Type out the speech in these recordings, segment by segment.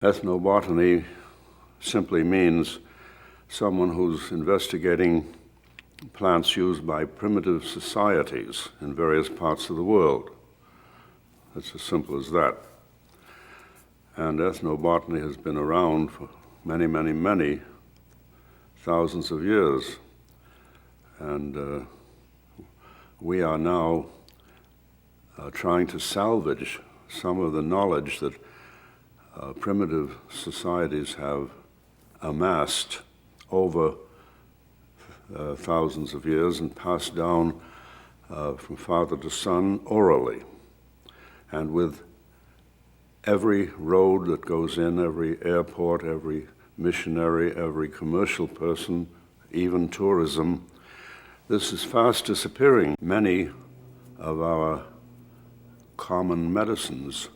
Ethnobotany simply means someone who's investigating plants used by primitive societies in various parts of the world. It's as simple as that. And ethnobotany has been around for many, many, many thousands of years. And we are now trying to salvage some of the knowledge that primitive societies have amassed over thousands of years and passed down from father to son orally. And with every road that goes in, every airport, every missionary, every commercial person, even tourism, this is fast disappearing. Many of our common medicines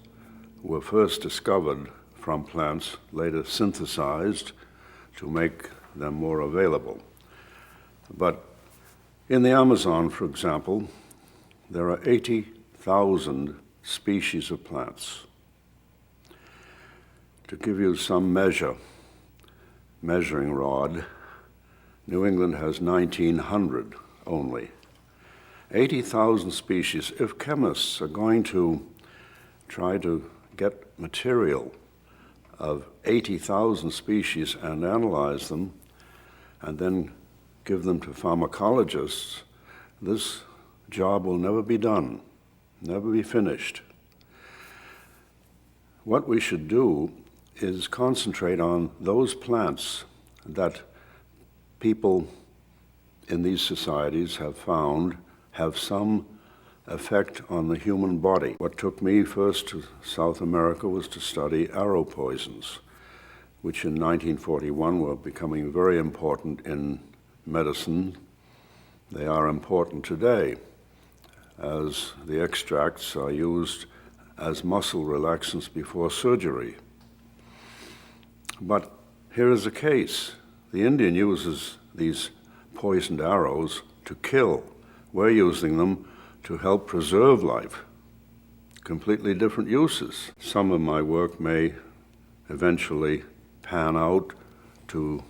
were first discovered from plants, later synthesized to make them more available. But in the Amazon, for example, there are 80,000 species of plants. To give you some measuring rod, New England has 1,900 only. 80,000 species. If chemists are going to try to get material of 80,000 species and analyze them and then give them to pharmacologists, this job will never be done, never be finished. What we should do is concentrate on those plants that people in these societies have found have some effect on the human body. What took me first to South America was to study arrow poisons, which in 1941 were becoming very important in medicine. They are important today, as the extracts are used as muscle relaxants before surgery. But here is a case. The Indian uses these poisoned arrows to kill. We're using them to help preserve life. Completely different uses. Some of my work may eventually pan out to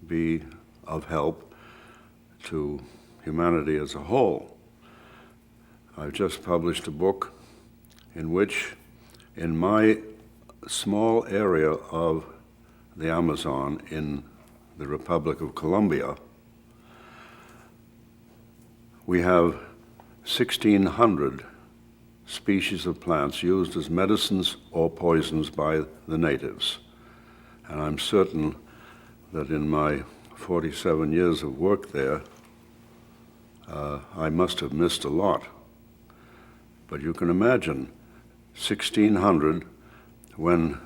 be of help to humanity as a whole. I've just published a book in which, in my small area of the Amazon in the Republic of Colombia, we have 1,600 species of plants used as medicines or poisons by the natives. And I'm certain that in my 47 years of work there, I must have missed a lot. But you can imagine 1,600 when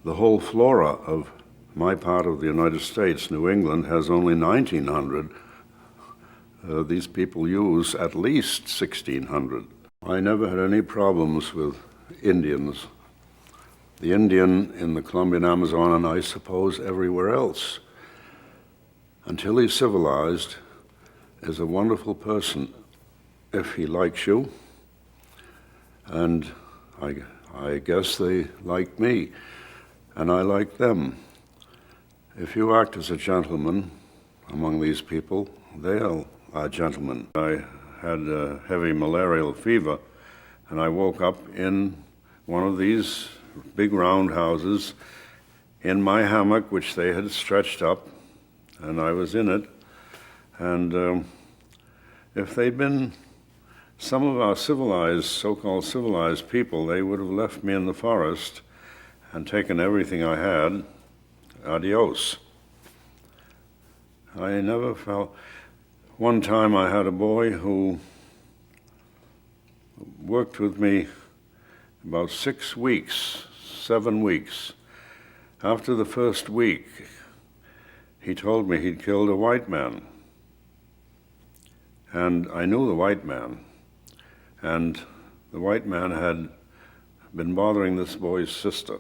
the whole flora of my part of the United States, New England, has only 1,900. These people use at least 1,600. I never had any problems with Indians. The Indian in the Colombian Amazon, and I suppose everywhere else, until he's civilized, is a wonderful person if he likes you. And I guess they like me, and I like them. If you act as a gentleman among these people, they'll gentlemen. I had heavy malarial fever, and I woke up in one of these big round houses in my hammock, which they had stretched up, and I was in it. And if they'd been some of our civilized, so-called civilized people, they would have left me in the forest and taken everything I had. Adios. I never felt... One time I had a boy who worked with me about 6 weeks, 7 weeks. After the first week, he told me he'd killed a white man. And I knew the white man. And the white man had been bothering this boy's sister.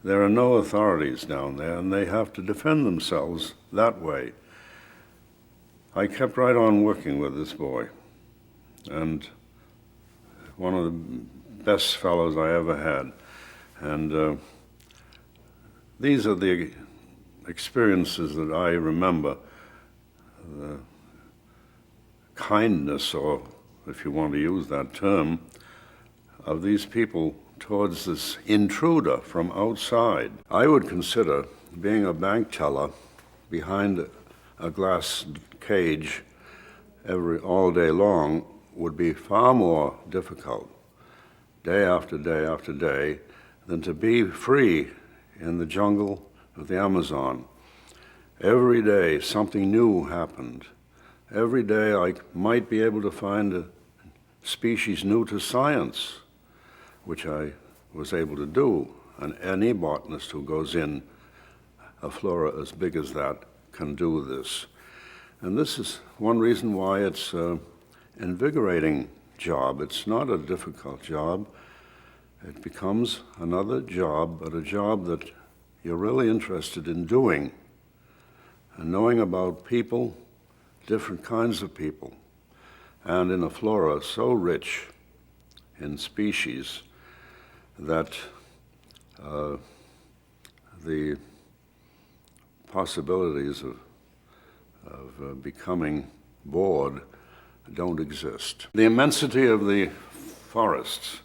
There are no authorities down there, and they have to defend themselves that way. I kept right on working with this boy, and one of the best fellows I ever had. And These are the experiences that I remember, the kindness, or if you want to use that term, of these people towards this intruder from outside. I would consider being a bank teller behind a glass cage all day long would be far more difficult, day after day after day, than to be free in the jungle of the Amazon. Every day something new happened. Every day I might be able to find a species new to science, which I was able to do. And any botanist who goes in a flora as big as that can do this. And this is one reason why it's an invigorating job. It's not a difficult job. It becomes another job, but a job that you're really interested in doing and knowing about people, different kinds of people, and in a flora so rich in species that the possibilities of becoming bored don't exist. The immensity of the forests.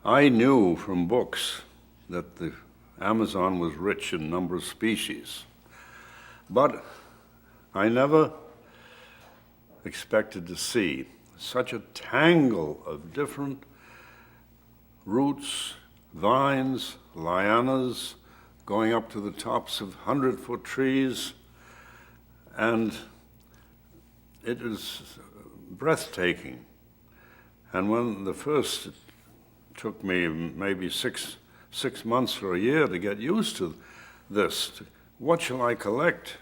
I knew from books that the Amazon was rich in number of species, but I never expected to see such a tangle of different roots, vines, lianas, going up to the tops of 100-foot trees, and it is breathtaking. And when the first, it took me maybe six months or a year to get used to this. What shall I collect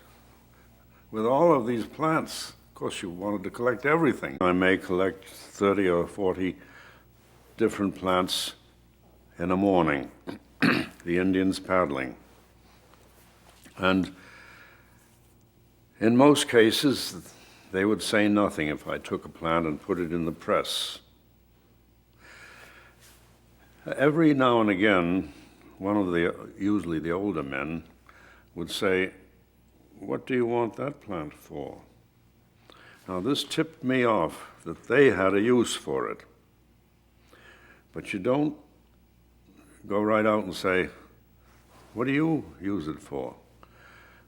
with all of these plants? Of course, you wanted to collect everything. I may collect 30 or 40 different plants in a morning, the Indians paddling. And in most cases, they would say nothing if I took a plant and put it in the press. Every now and again, usually the older men, would say, "What do you want that plant for?" Now this tipped me off that they had a use for it. But you don't go right out and say, "What do you use it for?"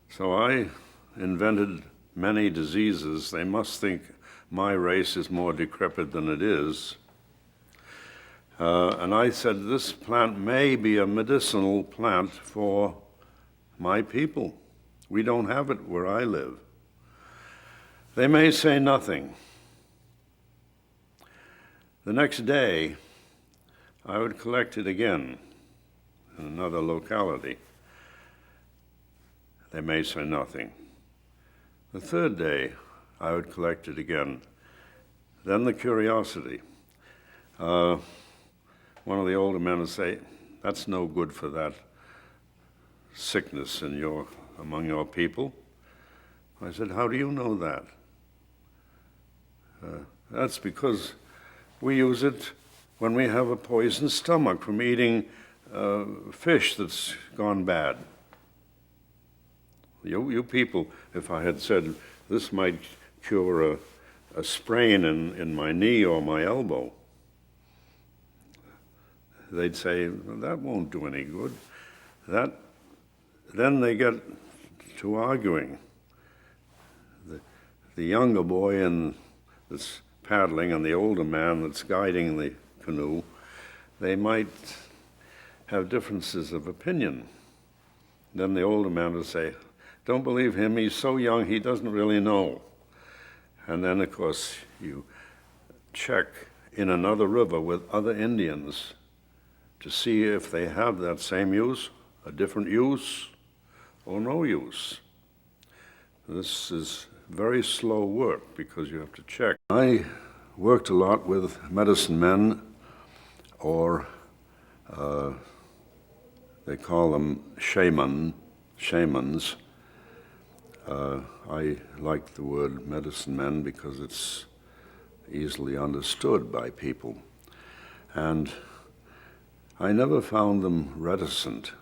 So I invented many diseases. They must think my race is more decrepit than it is. And I said, this plant may be a medicinal plant for my people. We don't have it where I live. They may say nothing. The next day, I would collect it again in another locality. They may say nothing. The third day, I would collect it again. Then the curiosity. One of the older men would say, "That's no good for that sickness among your people." I said, "How do you know that?" "That's because we use it when we have a poisoned stomach from eating fish that's gone bad." You people, if I had said, "This might cure a sprain in my knee or my elbow," they'd say, "That won't do any good." Then they get to arguing. The younger boy that's paddling and the older man that's guiding the canoe, they might have differences of opinion. Then the older man would say, "Don't believe him, he's so young, he doesn't really know." And then, of course, you check in another river with other Indians to see if they have that same use, a different use, or no use. This is very slow work because you have to check. I worked a lot with medicine men, or they call them shamans. I like the word medicine men because it's easily understood by people. And I never found them reticent.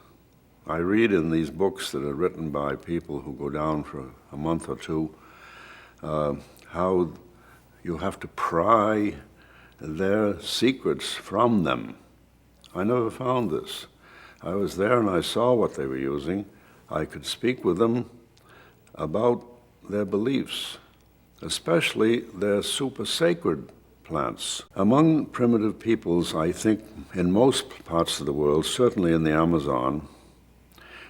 I read in these books that are written by people who go down for a month or two how you have to pry their secrets from them. I never found this. I was there and I saw what they were using. I could speak with them about their beliefs, especially their super sacred plants. Among primitive peoples, I think in most parts of the world, certainly in the Amazon,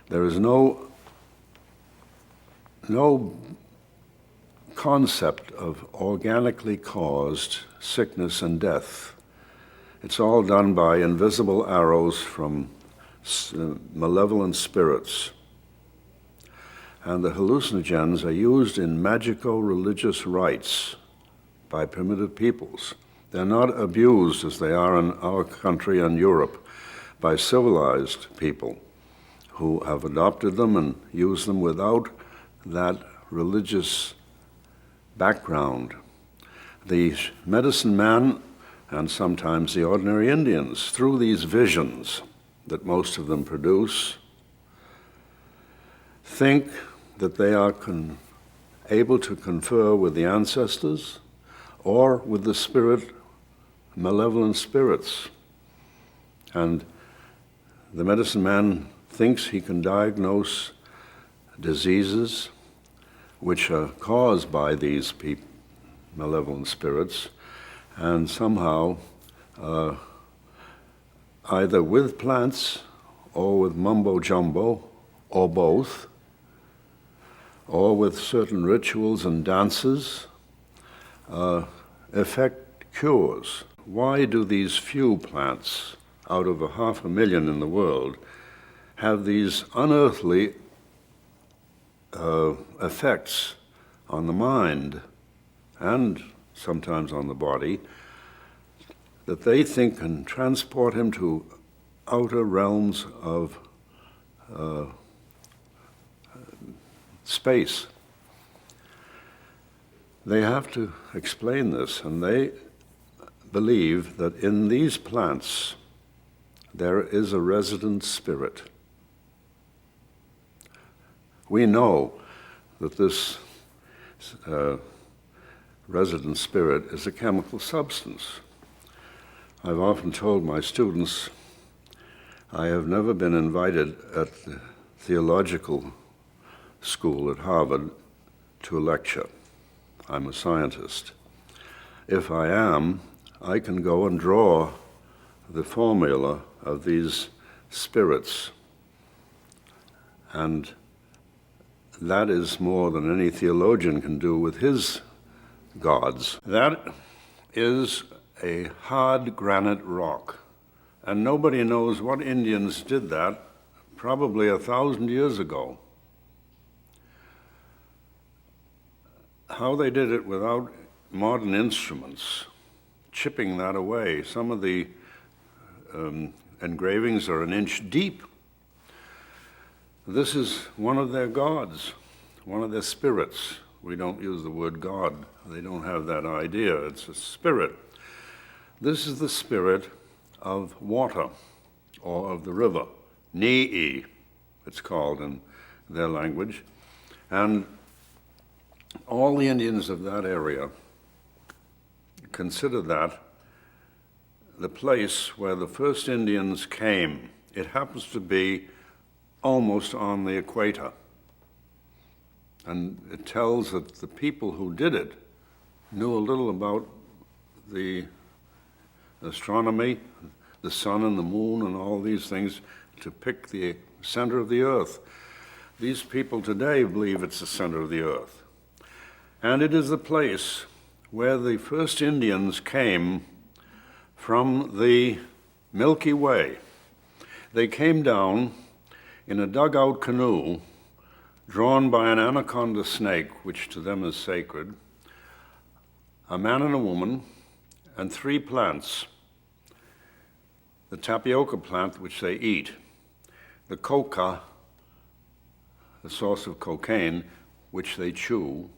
there is no concept of organically caused sickness and death. It's all done by invisible arrows from malevolent spirits. And the hallucinogens are used in magico-religious rites by primitive peoples. They're not abused as they are in our country and Europe by civilized people who have adopted them and use them without that religious background. The medicine man and sometimes the ordinary Indians, through these visions that most of them produce, think that they are able to confer with the ancestors or with the malevolent spirits. And the medicine man thinks he can diagnose diseases which are caused by these malevolent spirits, and somehow, either with plants or with mumbo-jumbo, or both, or with certain rituals and dances, effect cures. Why do these few plants, out of 500,000 in the world, have these unearthly effects on the mind and sometimes on the body that they think can transport him to outer realms of space? They have to explain this, and they believe that in these plants there is a resident spirit. We know that this resident spirit is a chemical substance. I've often told my students I have never been invited at the theological school at Harvard to a lecture. I'm a scientist. If I am, I can go and draw the formula of these spirits, and that is more than any theologian can do with his gods. That is a hard granite rock, and nobody knows what Indians did that probably 1,000 years ago. How they did it without modern instruments, chipping that away. Some of the engravings are 1 inch deep. This is one of their gods, one of their spirits. We don't use the word God. They don't have that idea. It's a spirit. This is the spirit of water, or of the river. Ni'i, it's called in their language. And all the Indians of that area consider that the place where the first Indians came. It happens to be almost on the equator. And it tells that the people who did it knew a little about the astronomy, the sun and the moon and all these things, to pick the center of the earth. These people today believe it's the center of the earth. And it is the place where the first Indians came from the Milky Way. They came down in a dugout canoe drawn by an anaconda snake, which to them is sacred, a man and a woman, and 3 plants. The tapioca plant, which they eat, the coca, the source of cocaine, which they chew,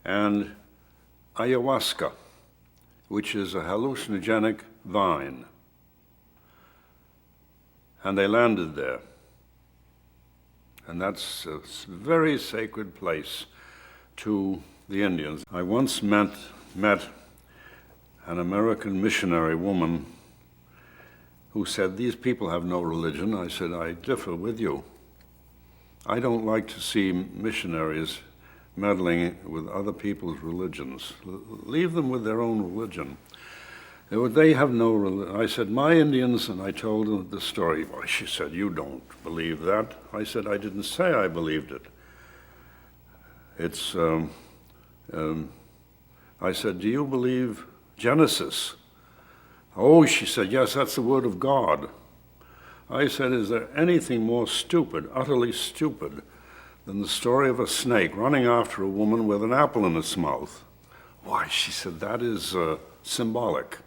and ayahuasca, which is a hallucinogenic vine. And they landed there. and that's a very sacred place to the Indians. I once met an American missionary woman who said, "These people have no religion." I said, "I differ with you. I don't like to see missionaries meddling with other people's religions. Leave them with their own religion. They have no religion." I said, "My Indians," and I told her the story. Well, she said, "You don't believe that." I said, "I didn't say I believed it. It's, I said, "Do you believe Genesis?" "Oh," she said, "yes, that's the word of God." I said, "Is there anything more stupid, utterly stupid, than the story of a snake running after a woman with an apple in its mouth?" "Why," she said, "that is symbolic."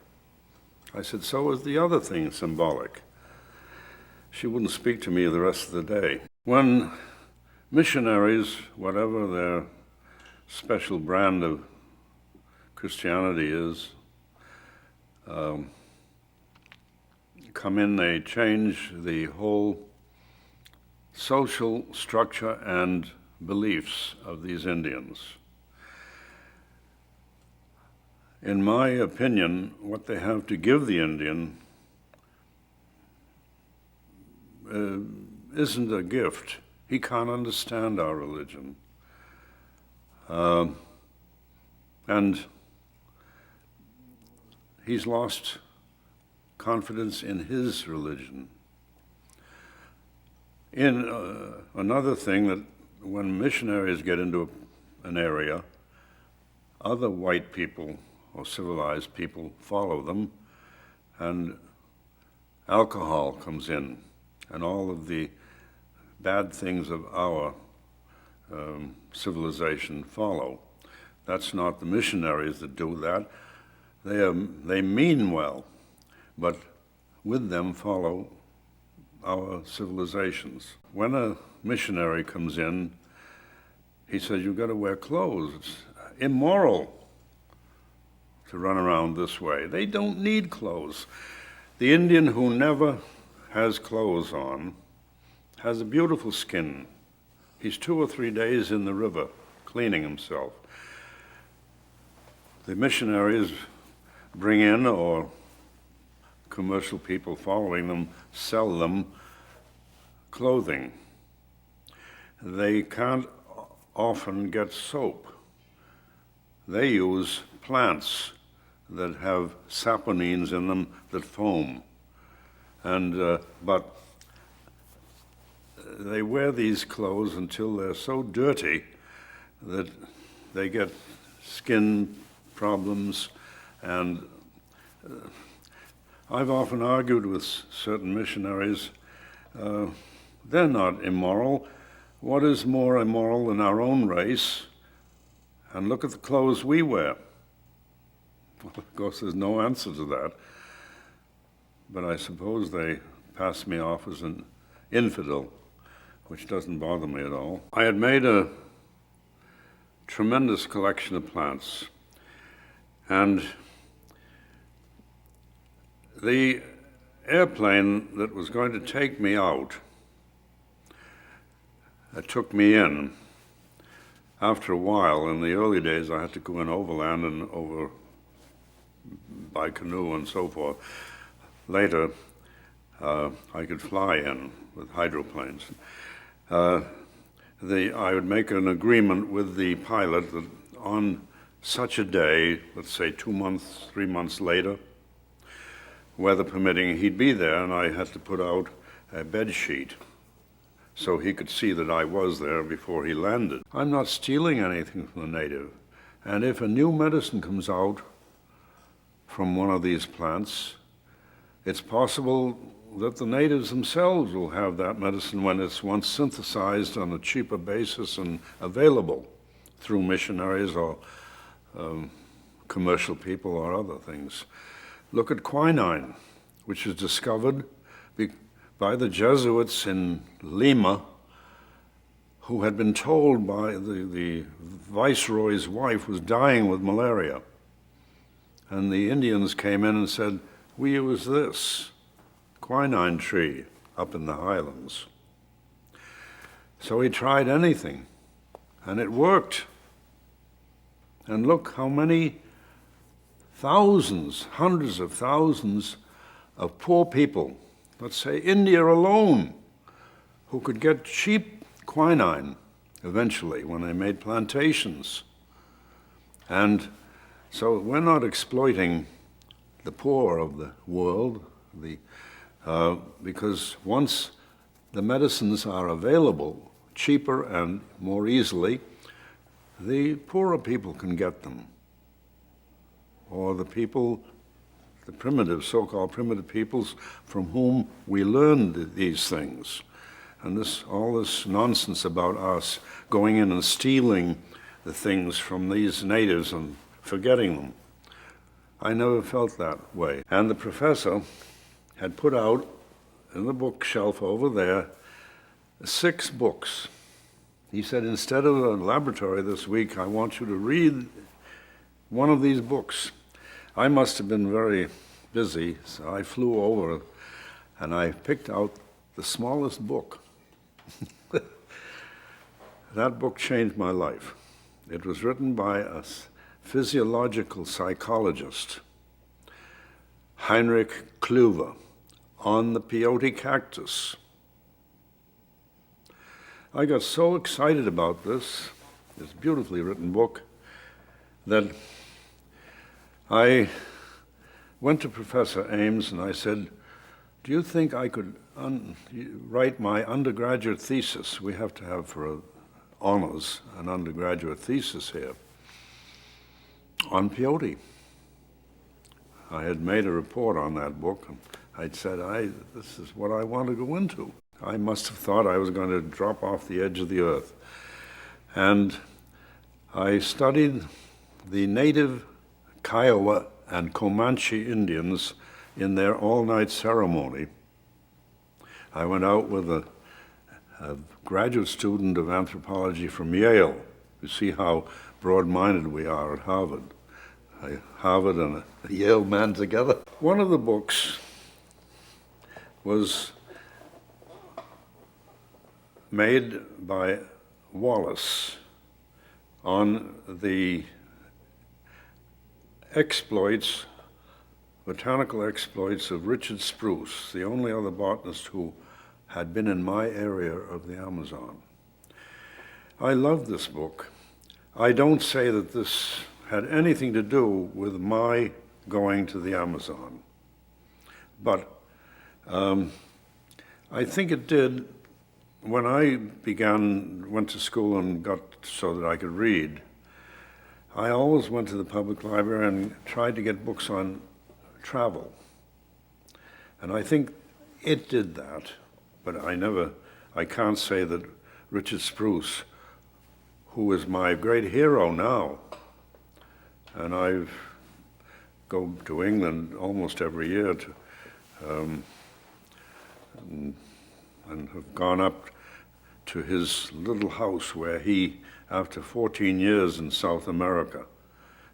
I said, "So is the other thing symbolic." She wouldn't speak to me the rest of the day. When missionaries, whatever their special brand of Christianity is, come in, they change the whole social structure and beliefs of these Indians. In my opinion, what they have to give the Indian isn't a gift. He can't understand our religion. And he's lost confidence in his religion. Another thing, that when missionaries get into an area, other white people or civilized people follow them, and alcohol comes in, and all of the bad things of our civilization follow. That's not the missionaries that do that. They mean well, but with them follow our civilizations. When a missionary comes in, he says, "You've got to wear clothes. It's immoral to run around this way." They don't need clothes. The Indian who never has clothes on has a beautiful skin. He's 2 or 3 days in the river cleaning himself. The missionaries bring in, or commercial people following them sell them clothing. They can't often get soap. They use plants that have saponines in them that foam. But they wear these clothes until they're so dirty that they get skin problems. And I've often argued with certain missionaries, they're not immoral. What is more immoral than our own race? And look at the clothes we wear. Well, of course, there's no answer to that. But I suppose they pass me off as an infidel, which doesn't bother me at all. I had made a tremendous collection of plants, and the airplane that was going to take me out took me in. After a while, in the early days, I had to go in overland and over by canoe and so forth. Later, I could fly in with hydroplanes. I would make an agreement with the pilot that on such a day, let's say 2 months, 3 months later, weather permitting, he'd be there, and I had to put out a bed sheet so he could see that I was there before he landed. I'm not stealing anything from the native. And if a new medicine comes out from one of these plants, it's possible that the natives themselves will have that medicine when it's once synthesized on a cheaper basis and available through missionaries or commercial people or other things. Look at quinine, which was discovered by the Jesuits in Lima, who had been told by the viceroy's wife was dying with malaria. And the Indians came in and said, "We use this quinine tree up in the highlands." So he tried anything, and it worked. And look how many thousands, hundreds of thousands of poor people, let's say India alone, who could get cheap quinine eventually when they made plantations. And so we're not exploiting the poor of the world, because once the medicines are available cheaper and more easily, the poorer people can get them. Or the people, the primitive, so-called primitive peoples from whom we learned these things. And all this nonsense about us going in and stealing the things from these natives and forgetting them. I never felt that way. And the professor had put out in the bookshelf over there 6 books. He said, instead of a laboratory this week, I want you to read one of these books. I must have been very busy, so I flew over and I picked out the smallest book. That book changed my life. It was written by a physiological psychologist, Heinrich Klüver, on the peyote cactus. I got so excited about this beautifully written book, that I went to Professor Ames and I said, do you think I could write my undergraduate thesis? We have to have for honors an undergraduate thesis here on peyote. I had made a report on that book, and I'd said, this is what I want to go into. I must have thought I was going to drop off the edge of the earth. And I studied the native Kiowa and Comanche Indians in their all-night ceremony. I went out with a graduate student of anthropology from Yale. You see how broad-minded we are at Harvard. Harvard and a Yale man together. One of the books was made by Wallace on the exploits, botanical exploits of Richard Spruce, the only other botanist who had been in my area of the Amazon. I love this book. I don't say that this had anything to do with my going to the Amazon, but I think it did. When I went to school and got so that I could read, I always went to the public library and tried to get books on travel. And I think it did that, but I can't say that Richard Spruce, who is my great hero now, and I go to England almost every year and have gone up to his little house where he, after 14 years in South America,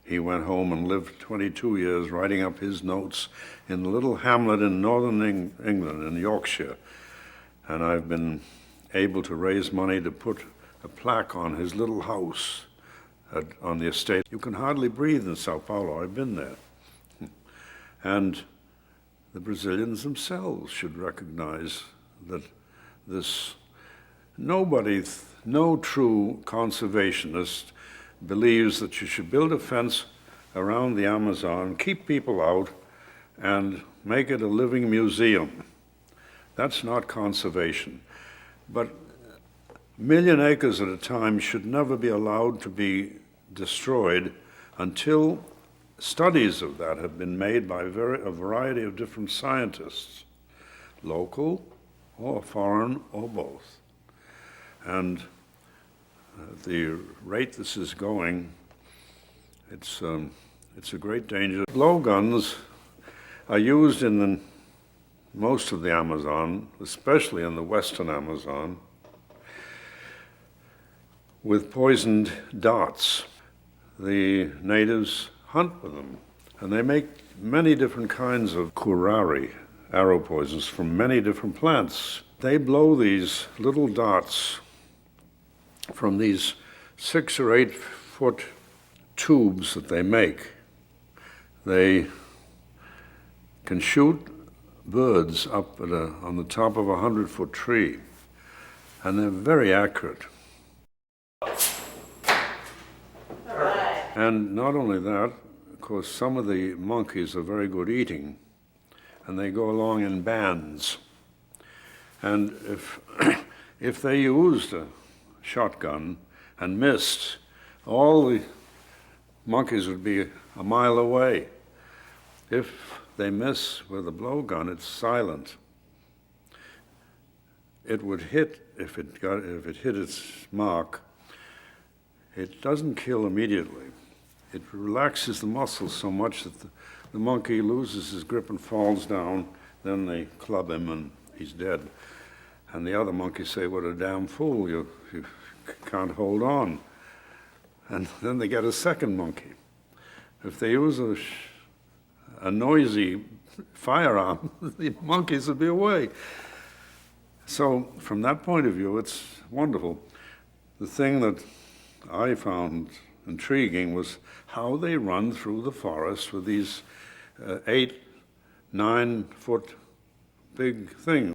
he went home and lived 22 years writing up his notes in a little hamlet in northern England, in Yorkshire. And I've been able to raise money to put a plaque on his little house on the estate. You can hardly breathe in Sao Paulo. I've been there. And the Brazilians themselves should recognize that no true conservationist believes that you should build a fence around the Amazon, keep people out, and make it a living museum. That's not conservation. But a million acres at a time should never be allowed to be destroyed until studies of that have been made by a variety of different scientists, local or foreign or both. And the rate this is going, it's a great danger. Blowguns are used in most of the Amazon, especially in the western Amazon, with poisoned darts. The natives hunt with them, and they make many different kinds of curare, arrow poisons, from many different plants. They blow these little darts from these 6 or 8 foot tubes that they make. They can shoot birds up on the top of a 100-foot tree, and they're very accurate. And not only that, of course, some of the monkeys are very good eating, and they go along in bands. And if they used a shotgun and missed, all the monkeys would be a mile away. If they miss with a blowgun, it's silent. It would hit, if it hit its mark, it doesn't kill immediately. It relaxes the muscles so much that the monkey loses his grip and falls down. Then they club him and he's dead. And the other monkeys say, "What a damn fool, you can't hold on." And then they get a second monkey. If they use a noisy firearm, the monkeys would be away. So from that point of view, it's wonderful. The thing that I found intriguing was how they run through the forest with these 8, 9 foot big things.